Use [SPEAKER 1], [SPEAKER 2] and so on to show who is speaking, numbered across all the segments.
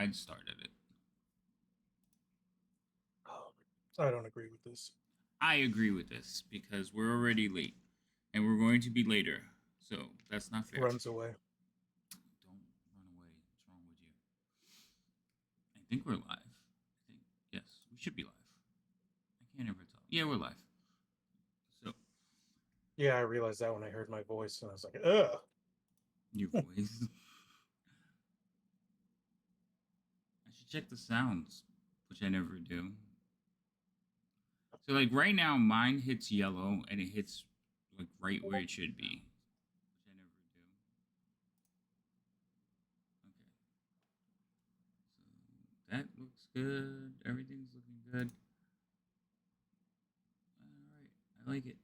[SPEAKER 1] I'd started it.
[SPEAKER 2] I don't agree with this.
[SPEAKER 1] I agree with this because we're already late, and we're going to be later. So that's not fair.
[SPEAKER 2] Runs away.
[SPEAKER 1] Don't run away. What's wrong with you? I think we're live. I think yes, we should be live. I can't ever tell. Yeah, we're live. So.
[SPEAKER 2] Yeah, I realized that when I heard my voice, and I was like, ugh.
[SPEAKER 1] Your voice. I should check the sounds, which I never do. So like right now, mine hits yellow and it hits like right where it should be, which I never do. Okay. So that looks good. Everything's looking good. All right, I like it.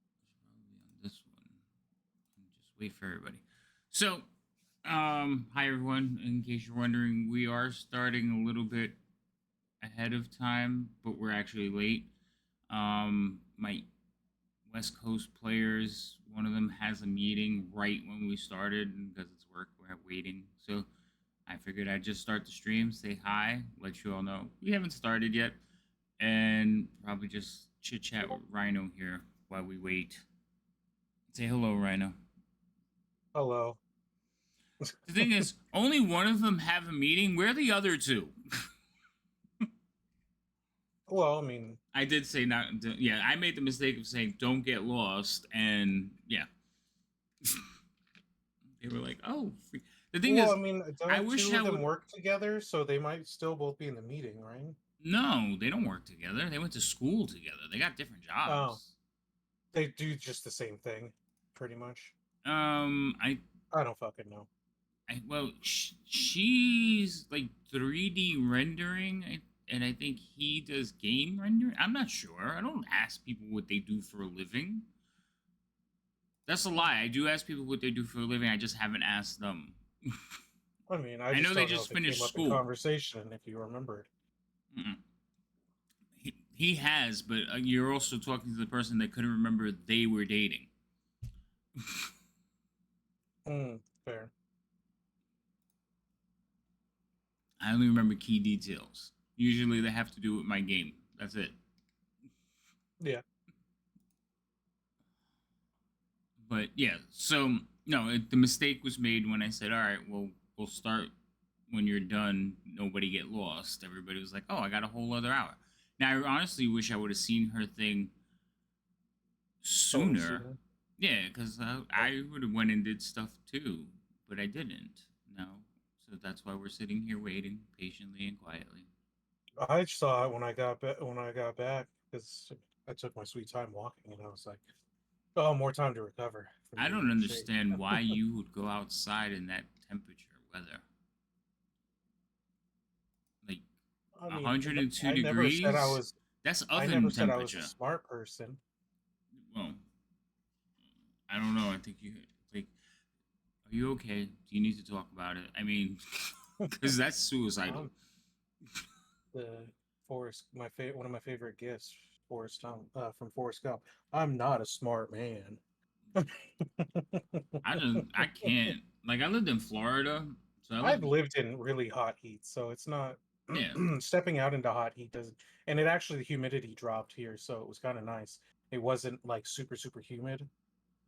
[SPEAKER 1] I should probably be on this one. And just wait for everybody. So, hi everyone. In case you're wondering, we are starting a little bit ahead of time, but we're actually late. My West Coast players, one of them has a meeting right when we started, and because it's work, we're waiting. So I figured I'd just start the stream, say hi, let you all know we haven't started yet, and probably just chit chat with Rhino here while we wait. Say hello, Rhino.
[SPEAKER 2] Hello.
[SPEAKER 1] The thing is, only one of them have a meeting. Where are the other two?
[SPEAKER 2] Well, I mean,
[SPEAKER 1] I did say not. Yeah, I made the mistake of saying don't get lost, and yeah, they were like, "Oh." The thing is,
[SPEAKER 2] I mean, don't
[SPEAKER 1] I wish
[SPEAKER 2] two
[SPEAKER 1] I
[SPEAKER 2] of them
[SPEAKER 1] would
[SPEAKER 2] work together, so they might still both be in the meeting, right?
[SPEAKER 1] No, they don't work together. They went to school together. They got different jobs.
[SPEAKER 2] They do just the same thing, pretty much.
[SPEAKER 1] I
[SPEAKER 2] don't fucking know.
[SPEAKER 1] Well, she's like 3D rendering, and I think he does game rendering. I'm not sure. I don't ask people what they do for a living. That's a lie. I do ask people what they do for a living. I just haven't asked them.
[SPEAKER 2] I mean,
[SPEAKER 1] I know they just finished school.
[SPEAKER 2] Conversation, if you remembered.
[SPEAKER 1] He has, but you're also talking to the person that couldn't remember they were dating.
[SPEAKER 2] Fair.
[SPEAKER 1] I only remember key details. Usually they have to do with my game. That's it.
[SPEAKER 2] Yeah.
[SPEAKER 1] But yeah, so no, the mistake was made when I said, all right, well, we'll start when you're done. Nobody get lost. Everybody was like, oh, I got a whole other hour. Now, I honestly wish I would have seen her thing sooner. Yeah, because I would have went and did stuff too, but I didn't. No. So that's why we're sitting here waiting patiently and quietly.
[SPEAKER 2] I saw it when I got back because I took my sweet time walking, and I was like, "Oh, more time to recover."
[SPEAKER 1] I don't understand why you would go outside in that temperature weather. Like 102 degrees.
[SPEAKER 2] Never said I was.
[SPEAKER 1] That's oven
[SPEAKER 2] I never
[SPEAKER 1] temperature.
[SPEAKER 2] said I was a smart person.
[SPEAKER 1] Well, I don't know. I think you like. Are you okay? Do you need to talk about it? I mean, because that's suicidal.
[SPEAKER 2] The Forrest, one of my favorite gifts, Forrest from Forrest Gump. I'm not a smart man.
[SPEAKER 1] I can't. Like, I lived in Florida, so
[SPEAKER 2] I've lived in really hot heat, so it's not.
[SPEAKER 1] Yeah.
[SPEAKER 2] Stepping out into hot heat doesn't, and it actually the humidity dropped here, so it was kind of nice. It wasn't like super humid.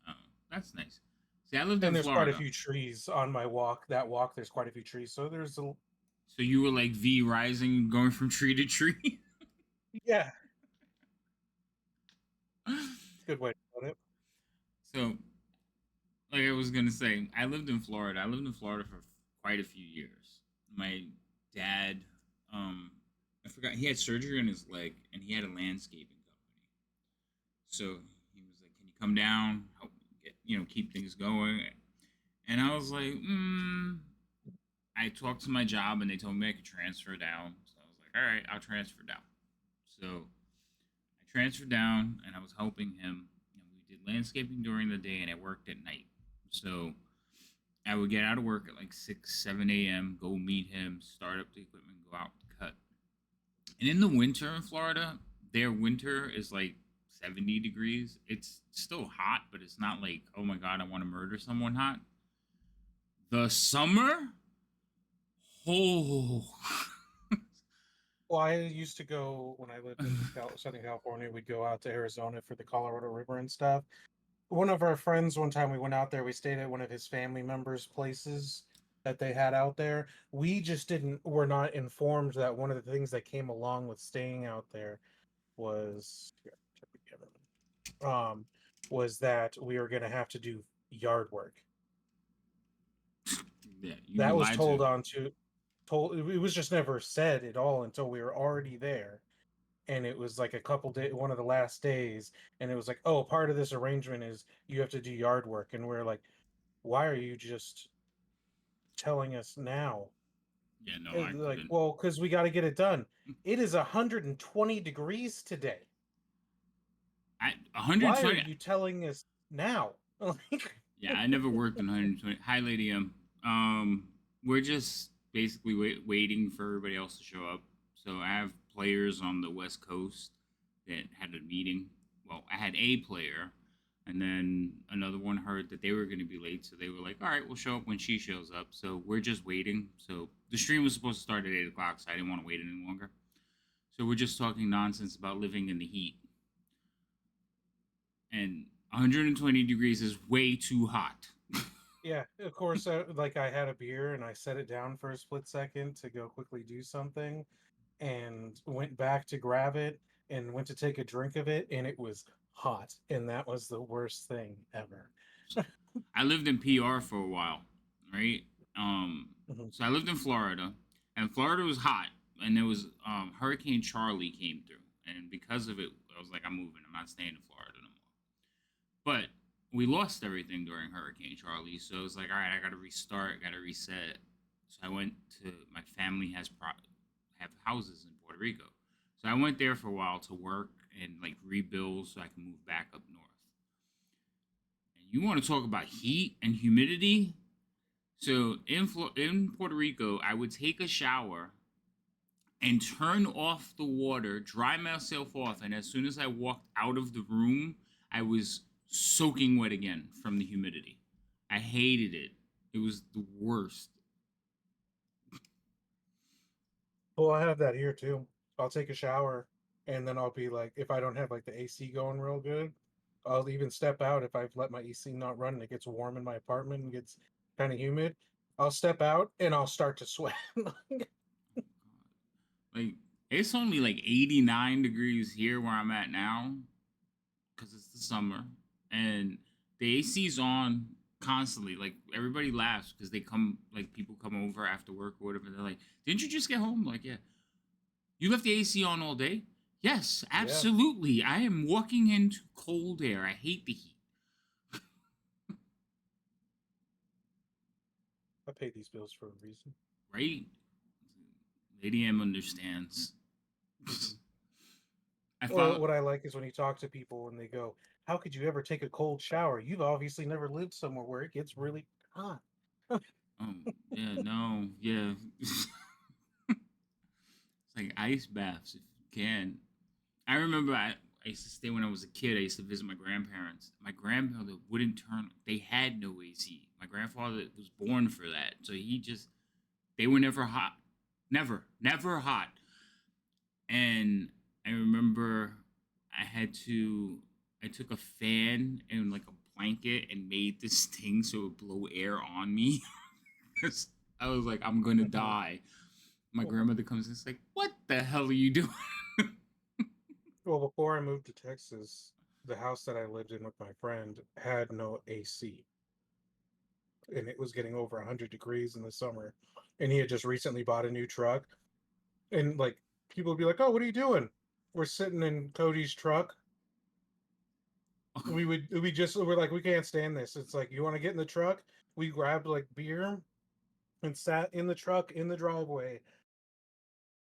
[SPEAKER 1] Oh, that's nice. See, I lived in Florida. And
[SPEAKER 2] there's quite a few trees on my walk. That walk, there's quite a few trees, so there's a.
[SPEAKER 1] So you were like V rising, going from tree to tree.
[SPEAKER 2] Yeah. Good way to put it.
[SPEAKER 1] So, like I was gonna say, I lived in Florida. I lived in Florida for quite a few years. My dad, I forgot, he had surgery on his leg, and he had a landscaping company. So he was like, "Can you come down, help me get, keep things going?" And I was like, I talked to my job, and they told me I could transfer down. So I was like, all right, I'll transfer down. So I transferred down, and I was helping him. We did landscaping during the day, and I worked at night. So I would get out of work at like 6, 7 a.m., go meet him, start up the equipment, go out and cut. And in the winter in Florida, their winter is like 70 degrees. It's still hot, but it's not like, oh my God, I want to murder someone hot. The summer Oh.
[SPEAKER 2] Well, I used to go when I lived in Southern California. We'd go out to Arizona for the Colorado River and stuff. One of our friends, one time we went out there, we stayed at one of his family members' places that they had out there. We just were not informed that one of the things that came along with staying out there was um was that we were going to have to do yard work.
[SPEAKER 1] Yeah, you were
[SPEAKER 2] That was
[SPEAKER 1] lied to.
[SPEAKER 2] told it was just never said at all until we were already there. And it was like a couple days, one of the last days, and it was like, oh, part of this arrangement is you have to do yard work. And we're like, why are you just telling us now?
[SPEAKER 1] Yeah, no, I
[SPEAKER 2] And like,
[SPEAKER 1] couldn't.
[SPEAKER 2] well, because we got to get it done. It is 120 degrees today.
[SPEAKER 1] I
[SPEAKER 2] Why are
[SPEAKER 1] 120.
[SPEAKER 2] you telling us now?
[SPEAKER 1] Yeah, I never worked on 120. Hi, Lady M. We're just basically waiting for everybody else to show up. So I have players on the West Coast that had a meeting. Well, I had a player, and then another one heard that they were going to be late, so they were like, "All right, we'll show up when she shows up." So we're just waiting. So the stream was supposed to start at 8 o'clock, so I didn't want to wait any longer. So we're just talking nonsense about living in the heat, and 120 degrees is way too hot.
[SPEAKER 2] Yeah, of course. Like I had a beer and I set it down for a split second to go quickly do something, and went back to grab it and went to take a drink of it, and it was hot, and that was the worst thing ever.
[SPEAKER 1] I lived in PR for a while, right? Um,
[SPEAKER 2] Mhm.
[SPEAKER 1] so I lived in Florida, and Florida was hot, and there was Hurricane Charlie came through, and because of it, I was like, I'm moving. I'm not staying in Florida no more. But we lost everything during Hurricane Charlie, so it was like, all right, I got to restart, got to reset. So I went to my family have houses in Puerto Rico, so I went there for a while to work and like rebuild so I can move back up north. And you want to talk about heat and humidity? So in Puerto Rico, I would take a shower and turn off the water, dry myself off, and as soon as I walked out of the room, I was soaking wet again from the humidity. I hated it. It was the worst.
[SPEAKER 2] Well, I have that here too. I'll take a shower, and then I'll be like, if I don't have like the AC going real good, I'll even step out if I've let my AC not run and it gets warm in my apartment and gets kind of humid. I'll step out and I'll start to sweat.
[SPEAKER 1] Like it's only like 89 degrees here where I'm at now because it's the summer and the AC's on constantly. Like everybody laughs because they come like people come over after work or whatever. They're like, "Didn't you just get home?" I'm like, yeah. You left the AC on all day? Yes,
[SPEAKER 2] Yeah,
[SPEAKER 1] absolutely. I am walking into cold air. I hate the heat.
[SPEAKER 2] I pay these bills for a reason.
[SPEAKER 1] Right? Lady M understands.
[SPEAKER 2] Mhm.
[SPEAKER 1] I
[SPEAKER 2] Or
[SPEAKER 1] follow.
[SPEAKER 2] what I like is when you talk to people and they go, "How could you ever take a cold shower? You've obviously never lived somewhere where it gets really hot."
[SPEAKER 1] Yeah, no, yeah. It's like ice baths if you can. I remember I used to stay when I was a kid. I used to visit my grandparents. My grandmother wouldn't turn. They had no AC. My grandfather was born for that, so he just they were never hot, never hot. And I remember I took a fan and like a blanket and made this thing so it would blow air on me. I was like, I'm gonna die. My grandmother comes and is like, what the hell are you doing?
[SPEAKER 2] Well, before I moved to Texas, the house that I lived in with my friend had no AC, and it was getting over 100 degrees in the summer. And he had just recently bought a new truck, and like people would be like, "Oh, what are you doing?" We're sitting in Cody's truck. We're like, we can't stand this. It's like, you want to get in the truck? We grabbed like beer and sat in the truck in the driveway